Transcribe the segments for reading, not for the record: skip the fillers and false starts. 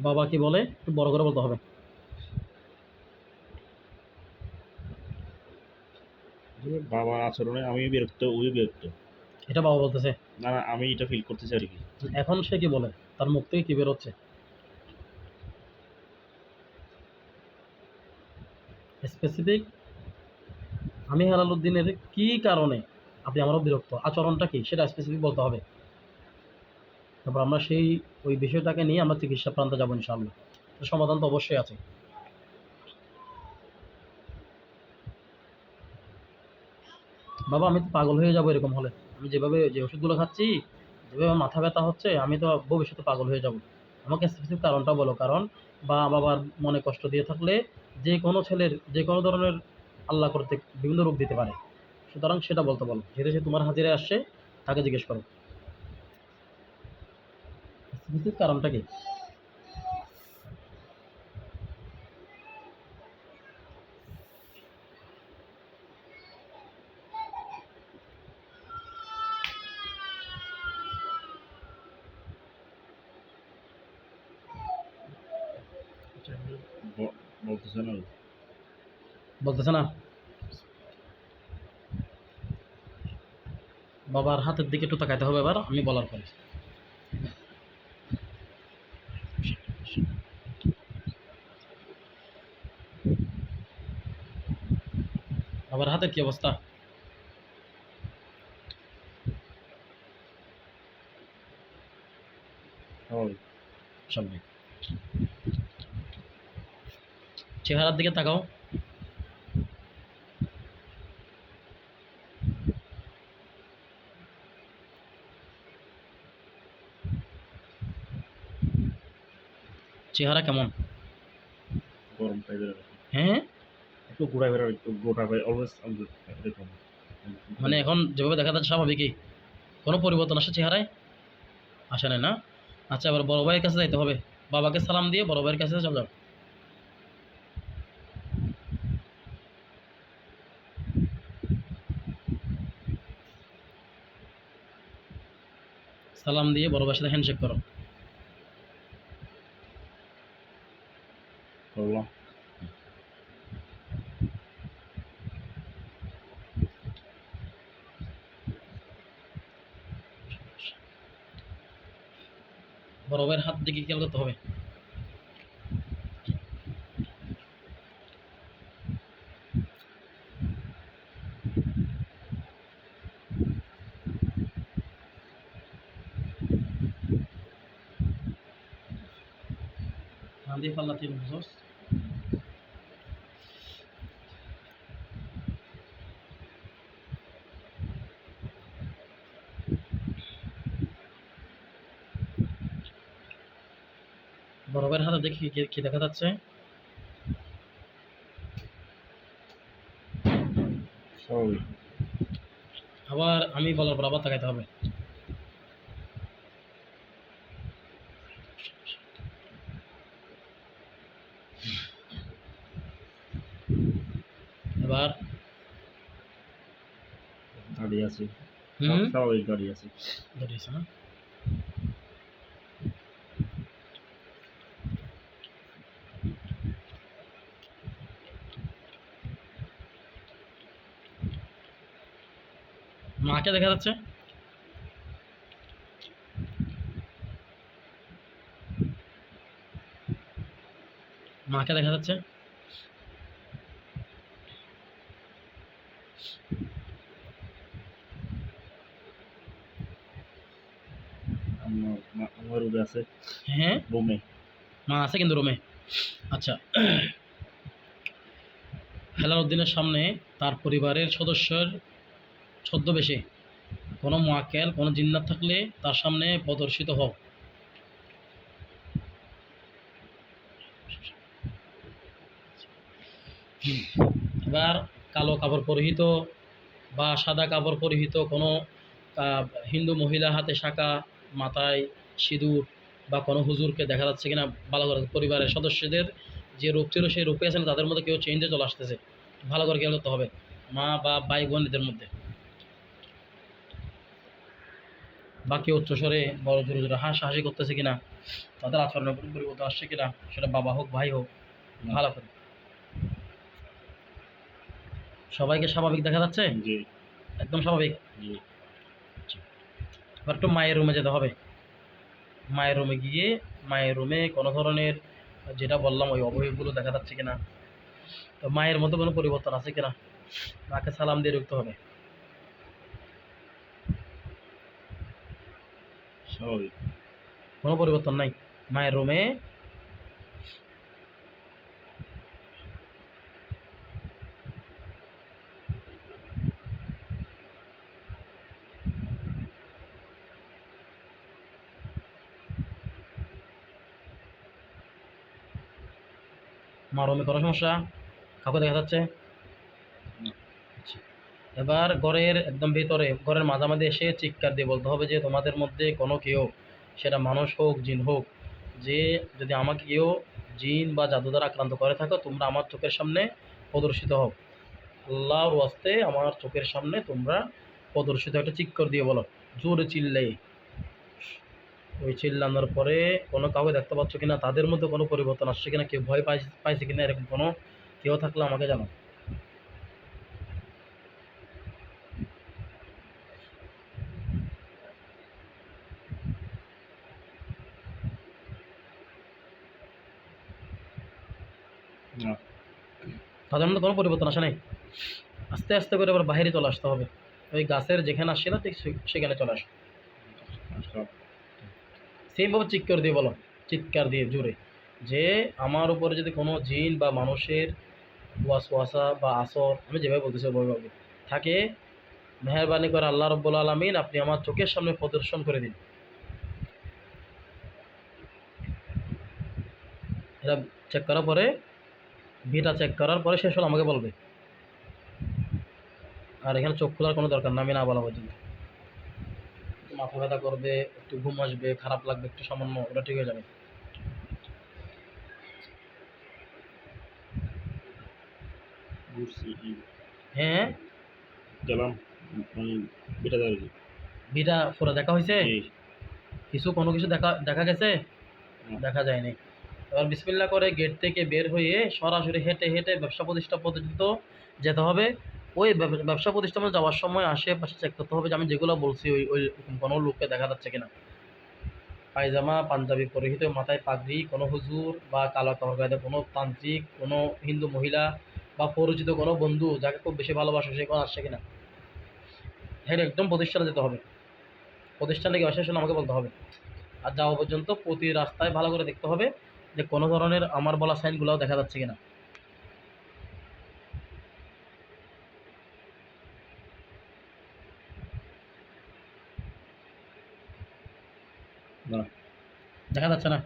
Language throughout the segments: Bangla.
বাবা কি বলে একটু বড় করে বলতে হবে। বাবার আচরণে আমি বিরক্ত, ওই বিরক্ত। এটা বাবা বলতেছে। না না, আমি এটা ফিল করতেছি আর কি। এখন সে কি বলে, তার মুখ থেকে কি বেরোচ্ছে? স্পেসিফিক আমি হেলালুদ্দিনের কি কারণে আপনি আমারও বিরক্ত, আচরণটা কি সেটা স্পেসিফিক বলতে হবে। তারপর আমরা ওই বিষয়টাকে নিয়ে আমরা চিকিৎসা প্রান্তে যাবো ইনশাআল্লাহ। সমাধান তো অবশ্যই আছে। বাবা আমি তো পাগল হয়ে যাবো এরকম হলে। আমি যেভাবে যে ওষুধগুলো খাচ্ছি, যেভাবে মাথা ব্যথা হচ্ছে, আমি তো ভবিষ্যতে পাগল হয়ে যাব। আমাকে স্পেসিফিক কারণটা বলো। কারণ বাবার মনে কষ্ট দিয়ে থাকলে যে কোনো ছেলের যে কোনো ধরনের আল্লাহ করতে বিভিন্ন রূপ দিতে পারে। সুতরাং সেটা বলতে বলো। যেহেতু সে তোমার হাজিরে আসছে, তাকে জিজ্ঞেস করো স্পেসিফিক কারণটা কি। বলতেছে না। বলতেছে না। বাবার হাতের দিকে একটু তাকাইতে হবে এবার আমি বলার পরে। বাবার হাতের কি অবস্থা? স্বাভাবিক। চেহারার দিকে তাকাও। চেহারা কেমন? গরম টাইপের। হ্যাঁ, একটু গোটা বের, একটু গোটা বের অলওয়েজ এরকম। মানে এখন যেভাবে দেখা যাচ্ছে স্বাভাবিকই, কোনো পরিবর্তন আসে চেহারায়? আসে না, না? আচ্ছা, এবার বড় ভাইয়ের কাছে যাইতে হবে। বাবাকে সালাম দিয়ে বড় ভাইয়ের কাছে চলে যাও। সালাম দিয়ে বড় ভাইয়ের সাথে হ্যান্ডশেক করো। করলাম। বড় ভাইয়ের হাত দিকে খেয়াল করতে হবে। হাত দিয়ে পাল্লা দিয়ে বুঝোস। বড় ভাইয়ের হাতে দেখি কি দেখা যাচ্ছে? আবার আমি বলার পর আবার তাকাইতে হবে। এবার দাঁড়িয়ে আছি। হুম, স্বাভাবিক দাঁড়িয়ে আছি। দাঁড়িয়েছে না? মাকে দেখা যাচ্ছে? মাকে দেখা যাচ্ছে? আমার রুমে আছে। হ্যাঁ, রুমে মা আছে কিন্তু রুমে। আচ্ছা, হেলালুদ্দিনের সামনে তার পরিবারের সদস্যের ছদ্মবেশে কোনো মুআক্কেল, কোনো জিন্নাত থাকলে তার সামনে প্রদর্শিত হোক। এবার কালো কাপড় পরিহিত বা সাদা কাপড় পরিহিত কোনো হিন্দু মহিলা হাতে শাঁখা, মাথায় সিঁদুর বা কোনো হুজুরকে দেখা যাচ্ছে কিনা ভালো করে। পরিবারের সদস্যদের যে রূপ ছিল সেই রূপে আছে না, তাদের মধ্যে কেউ চেঞ্জে চলে আসতেছে, ভালো করে খেয়াল করতে হবে। মা বা ভাই বোনদের মধ্যে বা কেউ উচ্চস্বরে বড় জোরে জোরে হাসাহাসি করতেছে কিনা, তাদের আচরণের কোনো পরিবর্তন আসছে কিনা, সেটা বাবা হোক ভাই হোক, ভালো করে সবাইকে স্বাভাবিক দেখা যাচ্ছে, জি একদম স্বাভাবিক। জি। এবার একটু মায়ের রুমে যেতে হবে। মায়ের রুমে গিয়ে মায়ের রুমে কোনো ধরনের যেটা বললাম ওই অবয়বগুলো দেখা যাচ্ছে কিনা, তো মায়ের মধ্যে কোনো পরিবর্তন আছে কিনা, মাকে সালাম দিয়ে ঢুকতে হবে। স্বাভাবিক। কোনো পরিবর্তন নাই মায়ের রুমে। মা রুমে কোনো সমস্যা, কাউকে দেখা যাচ্ছে? না। আচ্ছা। এবার ঘরের একদম ভিতরে ঘরের মাঝামাঝি এসে চিৎকার দিয়ে বলতে হবে যে তোমাদের মধ্যে কোনো কেউ, সেটা মানুষ হোক জিন হোক, যে যদি আমাকে কেউ জিন বা জাদু দ্বারা আক্রান্ত করে থাকো, তোমরা আমার চোখের সামনে প্রদর্শিত হও। আল্লাহর ওয়াস্তে আমার চোখের সামনে তোমরা প্রদর্শিত, একটা চিৎকার দিয়ে বলো, জোরে চিল্লাই। ওই চিল্লানোর পরে কোনো কাউকে দেখতে পাচ্ছ কিনা, তাদের মধ্যে কোনো পরিবর্তন আসছে কিনা, কেউ ভয় পাইছে কিনা, এরকম কোনো কেউ থাকলে আমাকে জানাও। না। তাদের মধ্যে কোনো পরিবর্তন আসে নাই। আস্তে আস্তে করে আবার বাইরে চলে আসতে হবে, ওই গাছের যেখানে আসছে না ঠিক সেখানে চলে আসো। আচ্ছা। সেইভাবে চিৎকার দিয়ে বলো, চিৎকার দিয়ে জোরে, যে আমার উপরে যদি কোনো জিন বা মানুষের ওয়াসওয়াসা বা আসর, আমি যেভাবে বলতেছি ওইভাবে থাকে, মেহেরবানি করে আল্লাহ রব্বুল আলামিন আপনি আমার চোখের সামনে প্রদর্শন করে দিন। এটা চেক করার পরে, ভিটা চেক করার পরে শেষ হলে আমাকে বলবে। আর এখানে চোখ খোলার কোনো দরকার না, আমি না বলা পর্যন্ত। মাথা ব্যথা করবে, একটু ঘুম আসবে, খারাপ লাগবে একটু সামান্য, ওটা ঠিক হয়ে যাবে। বুঝছি। হ্যাঁ, গেলাম বেটা যাবে কি? ভিটা পুরো দেখা হয়েছে, জি। কোনো কিছু দেখা দেখা গেছে, না। দেখা যায়নি। এবার বিসমিল্লাহ করে গেট থেকে বের হয়ে সরাসরি হেঁটে হেঁটে ব্যবসা প্রতিষ্ঠান পর্যন্ত যেতে হবে। ওই ব্যবসা প্রতিষ্ঠানে যাওয়ার সময় আশেপাশে চেক করতে হবে যে আমি যেগুলো বলছি ওই ওই রকম কোনো লোককে দেখা যাচ্ছে কিনা। পায়জামা পাঞ্জাবি পরিহিত, মাথায় পাগড়ি, কোনো হুজুর বা কালো কাপড় গায়ে কোনো তান্ত্রিক, কোনো হিন্দু মহিলা বা পরিচিত কোনো বন্ধু যাকে খুব বেশি ভালোবাসে সে কোনো আসছে কিনা। হ্যাঁ, একদম প্রতিষ্ঠানে যেতে হবে। প্রতিষ্ঠানে গিয়ে আসার সময় আমাকে বলতে হবে। আর যাওয়া পর্যন্ত প্রতি রাস্তায় ভালো করে দেখতে হবে যে কোনো ধরনের আমার বলা সাইনগুলোও দেখা যাচ্ছে কিনা। না। দেখা যাচ্ছে না।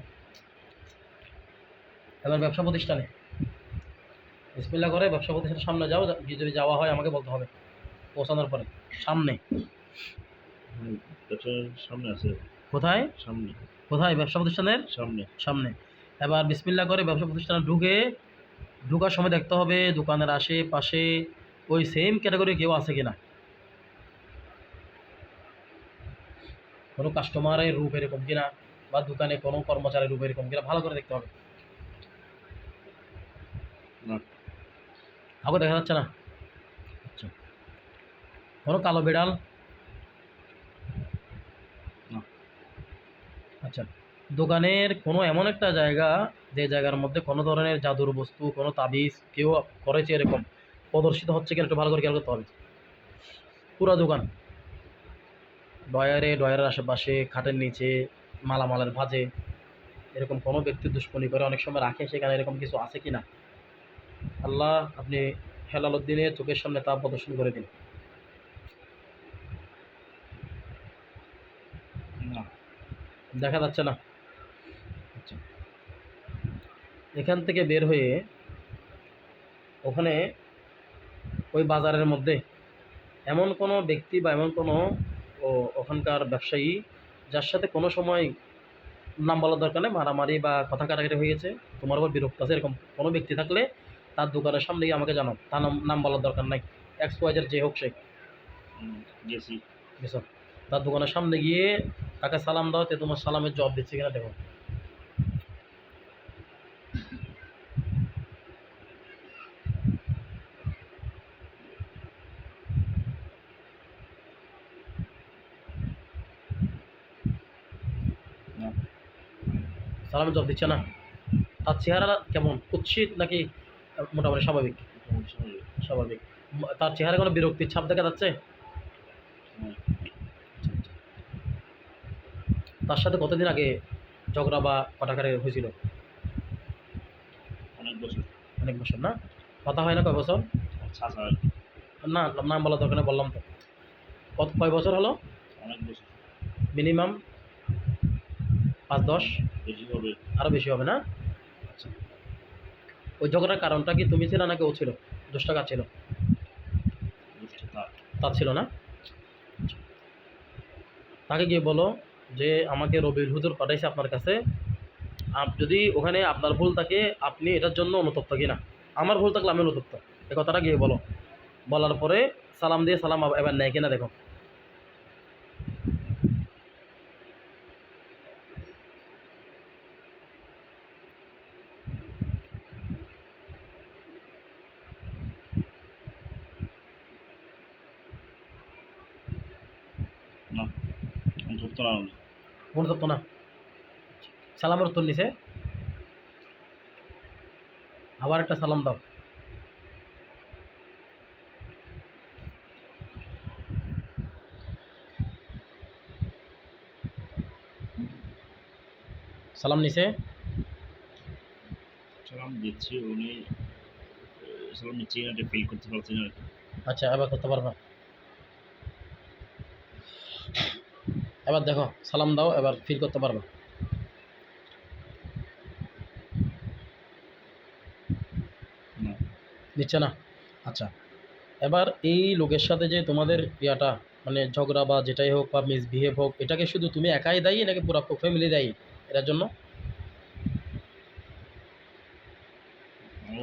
এবার ব্যবসা প্রতিষ্ঠানে বিসমিল্লাহ করে ব্যবসা প্রতিষ্ঠানের সামনে যাও, যদি যাওয়া হয় আমাকে বলতে হবে পৌঁছানোর পরে। সামনে ব্যবসার সামনে আছে। কোথায়? সামনে। কোথায়? ব্যবসা প্রতিষ্ঠানের সামনে। সামনে। এবার বিসমিল্লাহ করে ব্যবসা প্রতিষ্ঠানে ঢোকার সময় দেখতে হবে দোকানের আশেপাশে ওই সেম ক্যাটাগরি কেউ আছে কিনা, কোনো কাস্টমারের রূপ এরকম কিনা, বা দোকানে কোনো কর্মচারীর রূপ এরকম কিনা, ভালো করে দেখতে হবে। না। কাউকে দেখা যাচ্ছে না। আচ্ছা, কোনো কালো বিড়াল? না। আচ্ছা, দোকানের কোনো এমন একটা জায়গা যে জায়গার মধ্যে কোনো ধরনের জাদুর বস্তু, কোনো তাবিজ কেউ করেছে এরকম প্রদর্শিত হচ্ছে কিনা একটু ভালো করে খেয়াল করতে হবে। পুরো দোকান, ডয়ারের আশেপাশে, খাটের নিচে, মালামালের ভাঁজে এরকম কোনো ব্যক্তি দুষ্কর্মী করে অনেক সময় রাখে, সেখানে এরকম কিছু আছে কিনা আল্লাহ আপনি হেলাল উদ্দিনের চোখের সামনে তা প্রদর্শন করে দিন। না। দেখা যাচ্ছে না। আচ্ছা, এখান থেকে বের হয়ে ওখানে ওই বাজারের মধ্যে এমন কোনো ব্যক্তি বা এমন কোনো ওখানকার ব্যবসায়ী যার সাথে কোনো সময়, নাম বলার দরকার নেই, মারামারি বা কথা কাটাকাটি হয়ে গেছে, তোমার উপর বিরক্ত আছে, এরকম কোনো ব্যক্তি থাকলে তার দোকানের সামনে গিয়ে আমাকে জানাও। তার নাম বলার দরকার নাই, XYZ যে হোক সে। গেছি। বুঝছো? তার দোকানের সামনে গিয়ে তাকে সালাম দাও, তে তোমার সালামের জবাব দিচ্ছে কিনা দেখো। সালামের জবাব দিচ্ছে না। তার চেহারা কেমন, কুৎসিত নাকি মোটামুটি স্বাভাবিক? স্বাভাবিক। তার চেহারা কোনো বিরক্তির ছাপ দেখা যাচ্ছে? হ্যাঁ, তার সাথে কতদিন আগে ঝগড়া বা কাটাকাটি হয়েছিল? অনেক বছর। অনেক বছর না? কথা হয় না কয় বছর? চাচা না, নাম বলা দরকার নেই, বললাম তো। কয় বছর হলো? অনেক বছর, মিনিমাম 5-10? বেশি হবে। আরও বেশি হবে না? আচ্ছা। ওই ঝগড়ার কারণটা কি তুমি ছিল নাকি ও ছিল? দোষটা কার ছিল? বুঝতে তার তার ছিল না? তাকে গিয়ে বলো যে আমাকে রবিউল হুজুর পাঠাইছে আপনার কাছে, যদি ওখানে আপনার ভুল থাকে আপনি এটার জন্য অনুতপ্ত কিনা, আমার ভুল থাকলে আমি অনুতপ্ত, এ কথাটা গিয়ে বলো। বলার পরে সালাম দিয়ে সালাম এবার নেয় কিনা দেখো। না, অন্তত না উনি। অনুতপ্ত না? সালামের উত্তর নিছে, আবার একটা সালাম দাও। সালাম নিছে? সালাম দিচ্ছি, উনি সালাম নিচ্ছি না, এটা ফিল করতে পারছি না। আচ্ছা, এবার করতে পারবা? এবার দেখো, সালাম দাও, এবার ফিল করতে পারবা? না, নিচ্ছে না? আচ্ছা, এবার এই লোকের সাথে যে তোমাদের ইয়াটা, মানে ঝগড়া বা যেটাই হোক বা মিসবিহেভ হোক, এটাকে শুধু তুমি একাই দায়ী নাকি পুরো ফ্যামিলি দায়ী এটার জন্য?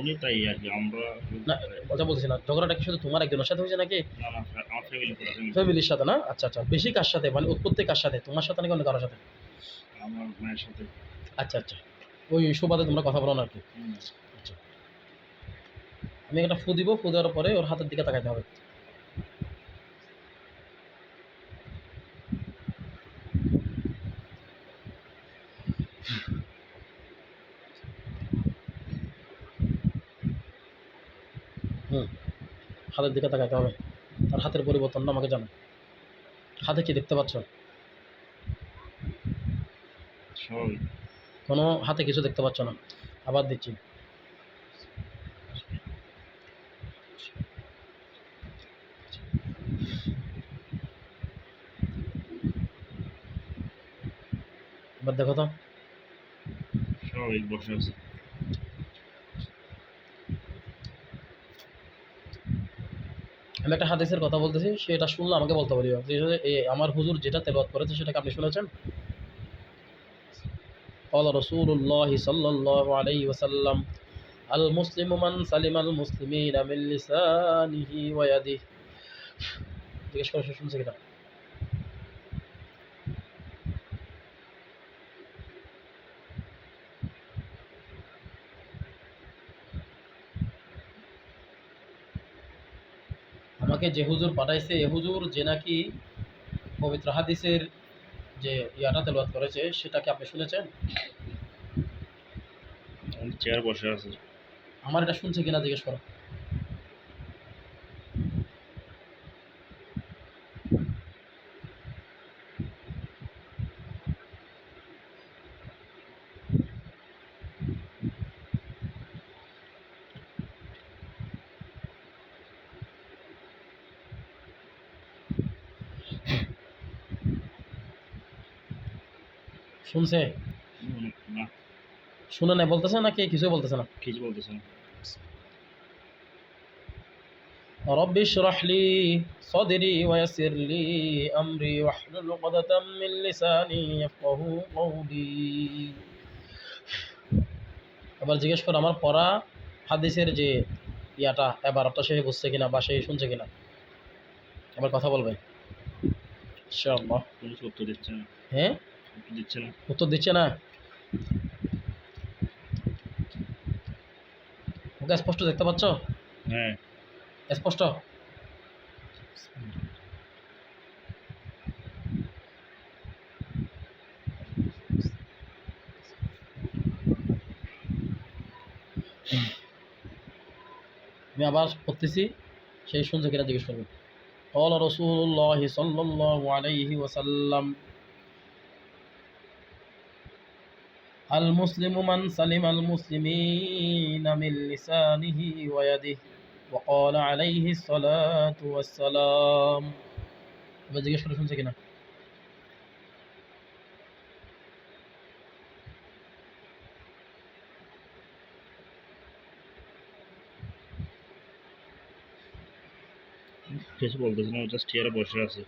উনি তাই আর কি, আমরা না, কথা বলছি না, ঝগড়াটা কি শুধু তোমার একজনের সাথে হয়েছে নাকি না না, আমার ফ্যামিলি পুরো ফ্যামিলি, ফ্যামিলির সাথে? না, আচ্ছা আচ্ছা, বেশি কার সাথে, মানে উৎপত্তি কার সাথে, তোমার সাথে নাকি অন্য কারোর সাথে? আমার মায়ের সাথে। আচ্ছা আচ্ছা, ওই সুবাদে তোমরা কথা বলো না আর কি। হুম, আচ্ছা, আমি একটা ফু দিব, ফু দেওয়ার পরে ওর হাতের দিকে তাকাইতে হবে। হুম, হাতের দিকে তাকাইতে হবে, তার হাতের পরিবর্তনটা আমাকে জানো। হাতে কি দেখতে পাচ্ছ? স্বাভাবিক। কোনো হাতে কিছু দেখতে পাচ্ছ না? আবার দিচ্ছি। এবার দেখো তো। স্বাভাবিক বসে আছে। আমি একটা হাদিসের কথা বলতেছি, সেটা শুনলে আমাকে বলতে পারিও যে আমার হুজুর যেটা তেলাওয়াত করেছে সেটাকে আপনি শুনেছেন? قال رسول الله صلى الله عليه وسلم المسلم من سلم المسلمين من لسانه ويده। জিজ্ঞেস করে সে শুনছে কিনা। আমাকে যে হুজুর পাঠাইছে এ হুজুর যে নাকি পবিত্র হাদিসের যে ইয়াটা তেলাওয়াত করেছে সেটাকে আপনি শুনেছেন? চেয়ার বসে আছে। আমার এটা শুনছে কিনা জিজ্ঞেস করো। শুনছে? না, শুনে নাই বলতেছে নাকি কিছুই বলতেছে না? কিছু বলতেছে না। رب اشرح لي صدري ويسر لي أمري واحلل عقدة من لساني يفقهوا قولي। এবার জিজ্ঞেস করো আমার পড়া হাদিসের যে ইয়াটা এবারটা সে বুঝছে কিনা বা সে শুনছে কিনা। এবার কথা বলবে ইনশাআল্লাহ। কোনো উত্তর দিচ্ছে না। হ্যাঁ, উত্তর দিচ্ছে না। উত্তর দিচ্ছে না? ওকে স্পষ্ট দেখতে পাচ্ছ? হ্যাঁ, স্পষ্ট? আমি আবার পড়তেছি, সেই শুনছে কিনা জিজ্ঞেস করবে। قال رسول الله صلى الله عليه وسلم المسلم من سلم المسلمين من لسانه ويده وقال عليه الصلاة والسلام। এবার জিজ্ঞেস করে শুনছে কিনা। কিছু বলতেছে না, জাস্ট চেয়ারে বসে আছে।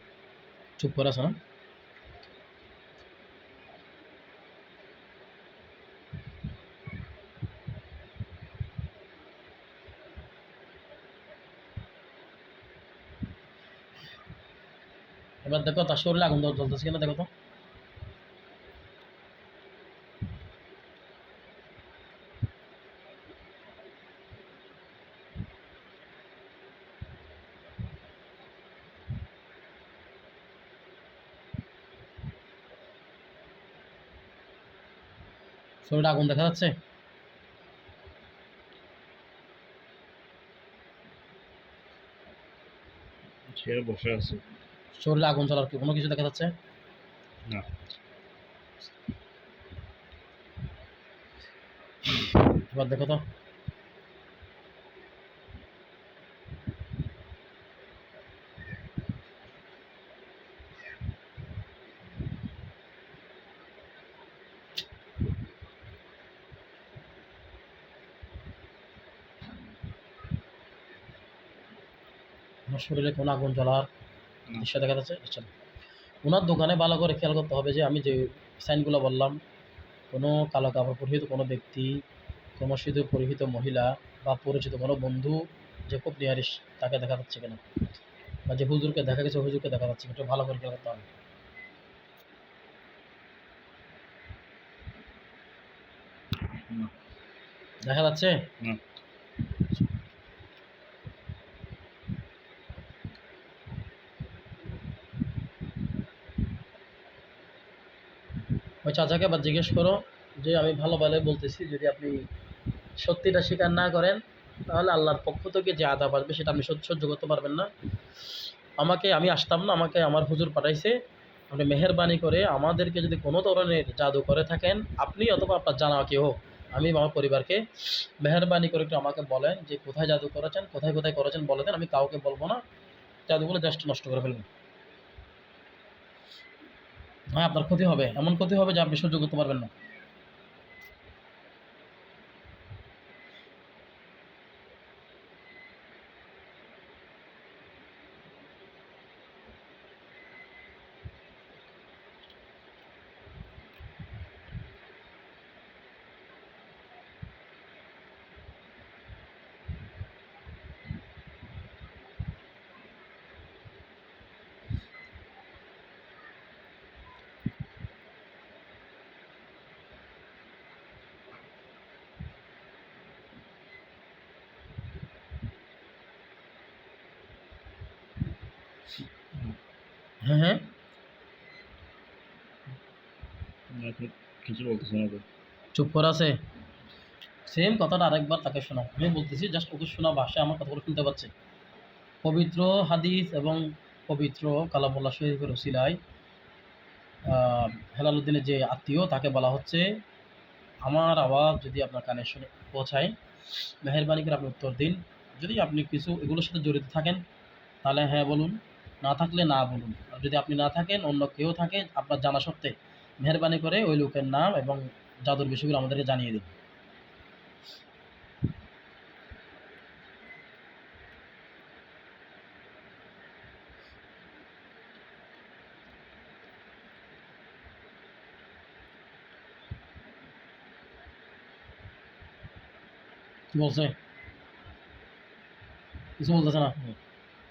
চুপ করে আছে না? এবার দেখো তার শরীরে আগুন জ্বলতেছে কিনা দেখো তো। শরীরে আগুন দেখা যাচ্ছে? চেয়ারে বসে আছে। শরীরে আগুন জ্বলার কি কোনো কিছু দেখা যাচ্ছে? না। এবার দেখো তো। আমার শরীরে কোনো আগুন জ্বলার দৃশ্য দেখা যাচ্ছে? আচ্ছা, ওনার দোকানে ভালো করে খেয়াল করতে হবে যে আমি যে সাইনগুলো বললাম, কোনো কালো কাপড় পরিহিত কোনো ব্যক্তি, কোনো সিঁদুর পরিহিত মহিলা বা পরিচিত কোনো বন্ধু যে খুব নিয়ারিশ তাকে দেখা যাচ্ছে কিনা, বা যে হুজুরকে দেখা গেছে হুজুরকে দেখা যাচ্ছে, একটু ভালো করে খেয়াল করতে হবে। না। দেখা যাচ্ছে? না। ওই চাচাকে আবার জিজ্ঞেস করো যে আমি ভালো ভালো বলতেছি, যদি আপনি সত্যিটা স্বীকার না করেন তাহলে আল্লাহর পক্ষ থেকে যে আযাব আসবে সেটা আপনি সহ্য করতে পারবেন না। আমি আসতাম না, আমাকে আমার হুজুর পাঠাইছে। আপনি মেহেরবানি করে আমাদেরকে যদি কোনো ধরনের জাদু করে থাকেন, আপনি অথবা আপনার জানা কেউ হোক, আমি আমার পরিবারকে মেহেরবানি করে একটু আমাকে বলেন যে কোথায় জাদু করেছেন, কোথায় কোথায় করেছেন বলে দেন, আমি কাউকে বলবো না, জাদুগুলো জাস্ট নষ্ট করে ফেলবেন। হ্যাঁ, আপনার ক্ষতি হবে, এমন ক্ষতি হবে যে আপনি সহ্য করতে পারবেন না। হ্যাঁ হ্যাঁ, কিছু বলতেছে না তো। চুপ করে আছে। সেম কথাটা আরেকবার তাকে শোনাও, আমি বলতেছি জাস্ট ওকে শোনা, ভাষায় আমার কথাগুলো শুনতে পাচ্ছে। পবিত্র হাদিস এবং পবিত্র কালামুল্লাহ শরীফের ওসিলায় হেলালুদ্দিনের যে আত্মীয় তাকে বলা হচ্ছে, আমার আওয়াজ যদি আপনার কানে শুনে পৌঁছায়, মেহেরবানি করে আপনি উত্তর দিন। যদি আপনি কিছু এগুলোর সাথে জড়িত থাকেন তাহলে হ্যাঁ বলুন, না থাকলে না বলুন। আর যদি আপনি না থাকেন, অন্য কেউ থাকে আপনার জানা সত্ত্বে, মেহেরবানি করে ওই লোকের নাম এবং জাদুর বিষয়গুলো আমাদেরকে জানিয়ে দিন। কি বলছে? কিছু বলতেছে না।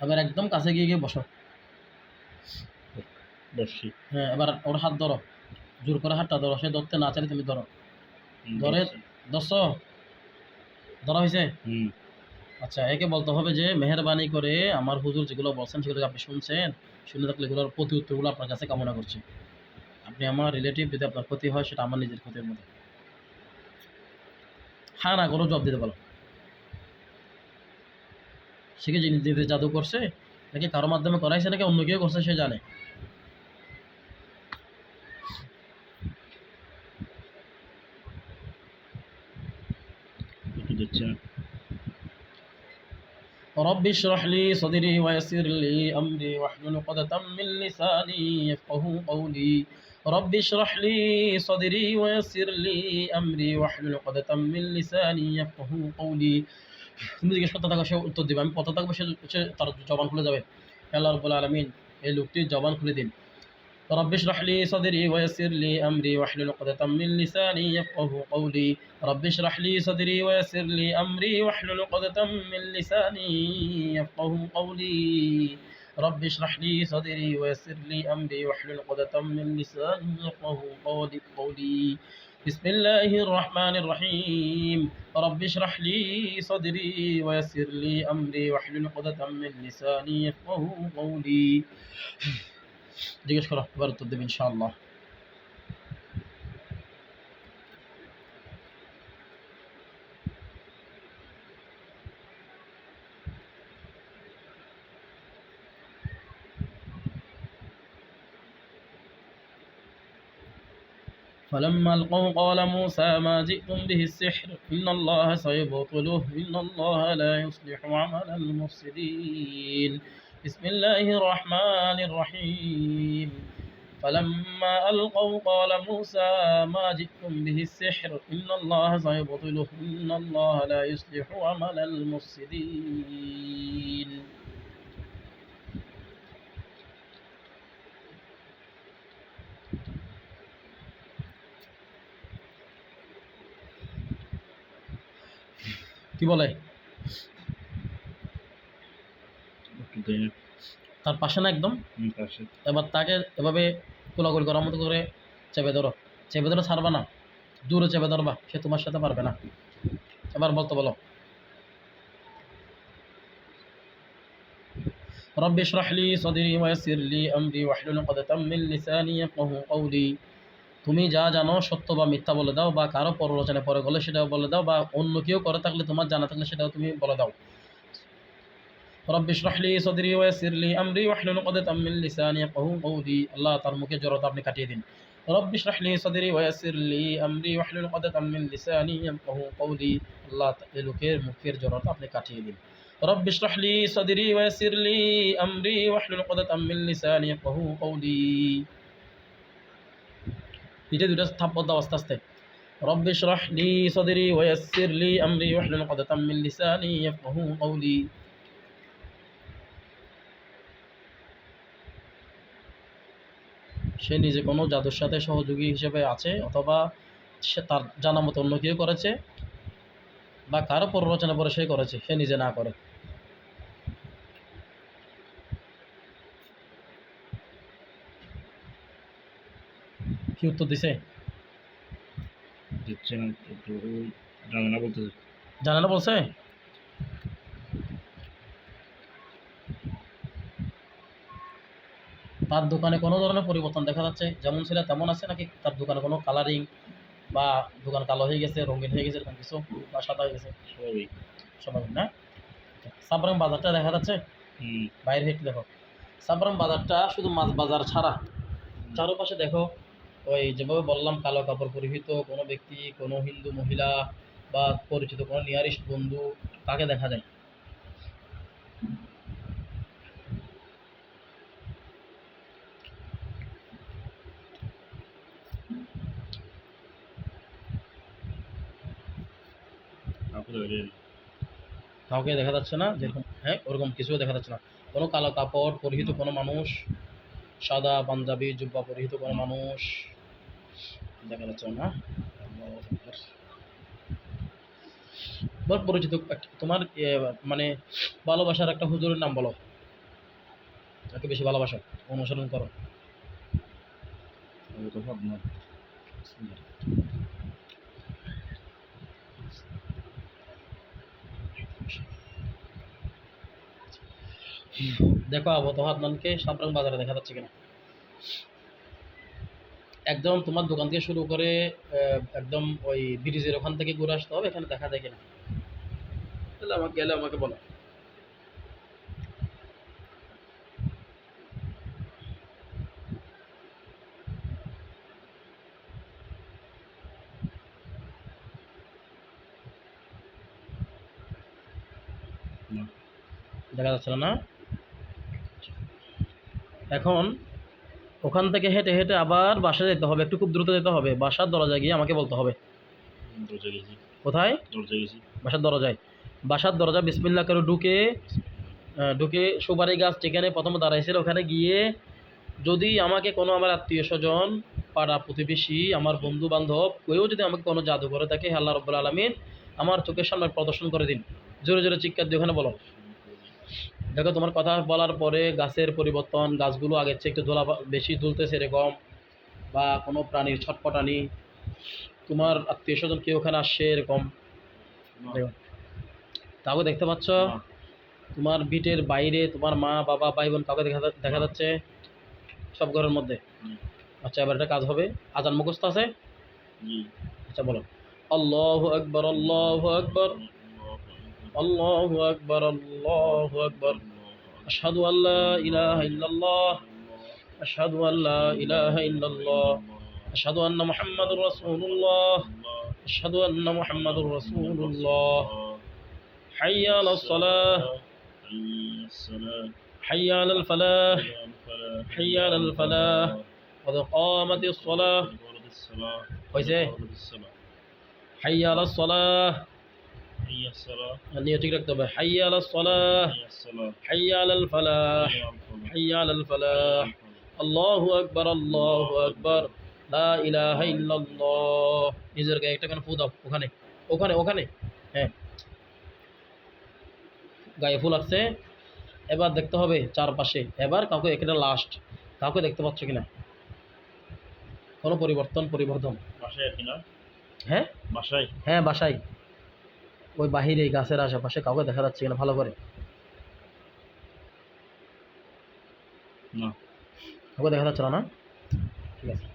এবার একদম কাছে গিয়ে গিয়ে বসো। বসছি। হ্যাঁ, এবার ওর হাত ধরো, জোর করে হাতটা ধরো, সে ধরতে না চাইলে তুমি ধরো। ধরে ধরছো? ধরা হয়েছে? আচ্ছা, একে বলতে হবে যে মেহেরবানি করে আমার হুজুর যেগুলো বলছেন সেগুলো আপনি শুনছেন, শুনে থাকলে এগুলোর প্রতি উত্তরগুলো আপনার কাছে কামনা করছি। আপনি আমার রিলেটিভ, যদি আপনার ক্ষতি হয় সেটা আমার নিজের ক্ষতির মতো। হ্যাঁ না কোনো জবাব দিতে বলো। সে কি নিজে জাদু করছে নাকি কারো মাধ্যমে করাইছে নাকি অন্য কেউ করছে সে জানে। একটু দিচ্ছে না। رب اشرح لي صدري ويسر لي أمري واحلل عقدة من لساني يفقهوا قولي رب اشرح لي صدري ويسر لي أمري واحلل عقدة من لساني يفقهوا قولي। তুমি জিজ্ঞেস করতে থাকো, সে উত্তর দিবে, আমি কথা থাকবো, সে তার জবান খুলে যাবে। আল্লাহ রাব্বুল আলামিন এই লোকটির জবান খুলে দিন। رب اشرح لي صدري ويسر لي أمري واحلل عقدة من لساني يفقهوا قولي رب اشرح لي صدري ويسر لي أمري واحلل عقدة من لساني يفقهوا قولي رب اشرح لي صدري ويسر لي أمري واحلل عقدة من لساني يفقهوا قولي بسم الله الرحمن الرحيم رب اشرح لي صدري ويسر لي أمري واحلل عقدة من لساني يفقهوا قولي। জিজ্ঞেস করো, এবার উত্তর দেবে ইনশাআল্লাহ। فلما ألقوا قال موسى ما جئتم به السحر إن الله سيبطله إن الله لا يصلح عمل المفسدين بسم الله الرحمن الرحيم فلما ألقوا قال موسى ما جئتم به السحر إن الله سيبطله إن الله لا يصلح عمل المفسدين। কি বলে? একটু দেয় না। তার পাশে না একদম, পাশে। এবার তাকে এভাবে কোলাকুলি করার মতো করে চেপে ধরো, চেপে ধরে ছাড়বা না, দূরে চেপে ধরবা, সে তোমার সাথে পারবে না। এবার বলতে বলো, رب اشرح لي صدري ويسر لي أمري واحلل عقدة من لساني يفقهوا قولي। তুমি যা জানো সত্য বা মিথ্যা বলে দাও, বা কারো পরলোচনা পরে গেলে সেটাও বলে দাও, বা অন্য কেউ করে থাকলে তোমার জানা থাকলে সেটাও তুমি বলে দাও। رب اشرح لي صدري ويسر لي أمري واحلل عقدة من لساني يفقهوا قولي। আল্লাহ তার মুখে জড়তা আপনি কাটিয়ে দিন। رب اشرح لي صدري ويسر لي أمري واحلل عقدة من لساني يفقهوا قولي। আল্লাহ এই লোকের মুখের জড়তা আপনি কাটিয়ে দিন। رب اشرح لي صدري ويسر لي أمري واحلل عقدة من لساني يفقهوا قولي। পিঠে দুটো থাপ্পড় দাও আস্তে আস্তে। رب اشرح لي صدري ويسر لي أمري واحلل عقدة من لساني يفقهوا قولي। সে নিজে কোনো জাদুর সাথে সহযোগী হিসেবে আছে, অথবা সে তার জানা মতো অন্য কেউ করেছে, বা কারো পরলোচনা পরে সে করেছে, সে নিজে না করে। কি উত্তর দিছে? দিচ্ছে না, একটু জানে না বলতেছে। জানে না বলছে? তার দোকানে কোনো ধরনের পরিবর্তন দেখা যাচ্ছে, যেমন ছিল তেমন আছে, নাকি তার দোকানে কোনো কালারিং বা দোকান কালো হয়ে গেছে, রঙিন হয়ে গেছে, এরকম কিছু, বা সাদা হয়ে গেছে? স্বাভাবিক। স্বাভাবিক না? সাবরং বাজারটা দেখা যাচ্ছে, বাইরে হেঁটে দেখো। সাবরং বাজারটা শুধু মাছ বাজার ছাড়া চারপাশে দেখো, ওই যেভাবে বললাম, কালো কাপড় পরিহিত কোনো ব্যক্তি, কোনো হিন্দু মহিলা বা পরিচিত কোনো নিয়ারেস্ট বন্ধু, তাকে দেখা যায়। কাউকে দেখা যাচ্ছে না, যেরকম হ্যাঁ ওরকম কিছু দেখা যাচ্ছে না। কোনো কালো কাপড় পরিহিত কোনো মানুষ, সাদা পাঞ্জাবি জুব্বা পরিহিত কোনো মানুষ দেখা যাচ্ছে না। তোমার পরিচিত তোমার মানে ভালোবাসার একটা হুজুরের নাম বলো, যাকে বেশি ভালোবাসো, অনুসরণ করো। দেখো আবু তোহা আদনানকে সাবরং বাজারে দেখা যাচ্ছে কিনা। একদম তোমার দোকান থেকে শুরু করে একদম ওই ব্রিজের ওখান থেকে ঘুরে আসতে হবে, এখানে দেখা যায় কিনা? তাহলে আমাকে গেলে আমাকে বলো। দেখা যাচ্ছে না? এখন ওখান থেকে হেঁটে হেঁটে আবার বাসায় যেতে হবে, একটু খুব দ্রুত যেতে হবে। বাসার দরজায় গিয়ে আমাকে বলতে হবে। দরজা গেছি, কোথায়? দরজা গেছি। বাসার দরজায়। বাসার দরজা বিসমিল্লাহ করে ঢুকে ঢুকে সুপারি গাছ যেখানে প্রথমে দাঁড়াইছিল ওখানে গিয়ে যদি আমাকে কোনো আমার আত্মীয় স্বজন, পাড়া প্রতিবেশী, আমার বন্ধু বান্ধব কেউ যদি আমাকে কোনো জাদু করে থাকে, হে আল্লাহ রাব্বুল আলামিন আমার চোখের সামনে প্রদর্শন করে দিন। জোরে জোরে চিৎকার দিয়ে ওখানে বলো। দেখো তোমার কথা বলার পরে গাছের পরিবর্তন, গাছগুলো আগের চেয়ে একটু বেশি দুলতেছে এরকম, বা কোনো প্রাণীর ছটপটানি, তোমার আত্মীয় স্বজন কেউ ওখানে আসছে এরকম, না, দেখো কাউকে দেখতে পাচ্ছ? না, তোমার ভিটের বাইরে তোমার মা বাবা ভাই বোন কাউকে দেখা যাচ্ছে? সব ঘরের মধ্যে? জি, আচ্ছা, এবার একটা কাজ হবে। আজান মুখস্থ আছে? জি। আচ্ছা বলো। আল্লাহু আকবার, আল্লাহু আকবার, আল্লাহু আকবার, আল্লাহু আকবার। আশহাদু আল্লা ইলাহা ইল্লাল্লাহ, আশহাদু আল্লা ইলাহা ইল্লাল্লাহ, আশহাদু আন্না মুহাম্মাদুর রাসূলুল্লাহ, আশহাদু আন্না মুহাম্মাদুর রাসূলুল্লাহ। হাইয়া আলাস সালাহ, হাইয়া আলাল ফালাহ, হাইয়া আলাল ফালাহ, قد قامت الصلاة। হয়েছে? হাইয়া আলাস সালাহ, নিয়ে ঠিক রাখতে হবে। হাইয়া আলাস সালাহ, হাইয়া আলাল ফালাহ, হাইয়া আলাল ফালাহ। আল্লাহু আকবার, আল্লাহু আকবার, লা ইলাহা ইল্লাল্লাহ। নিজের গায়ে একটা কেন ফু দাও ওখানে, ওখানে ওখানে, হ্যাঁ গায়ে ফুল আসছে। এবার দেখতে হবে চারপাশে, এবার কাউকে, একটা লাস্ট, কাউকে দেখতে পাচ্ছ কিনা, কোনো পরিবর্তন? বাসায় আর কি না? হ্যাঁ বাসায়? হ্যাঁ বাসায়, ওই বাহিরে গাছের আশেপাশে কাউকে দেখা যাচ্ছে কিনা ভালো করে? না। কাউকে দেখা যাচ্ছে না? ঠিক আছে।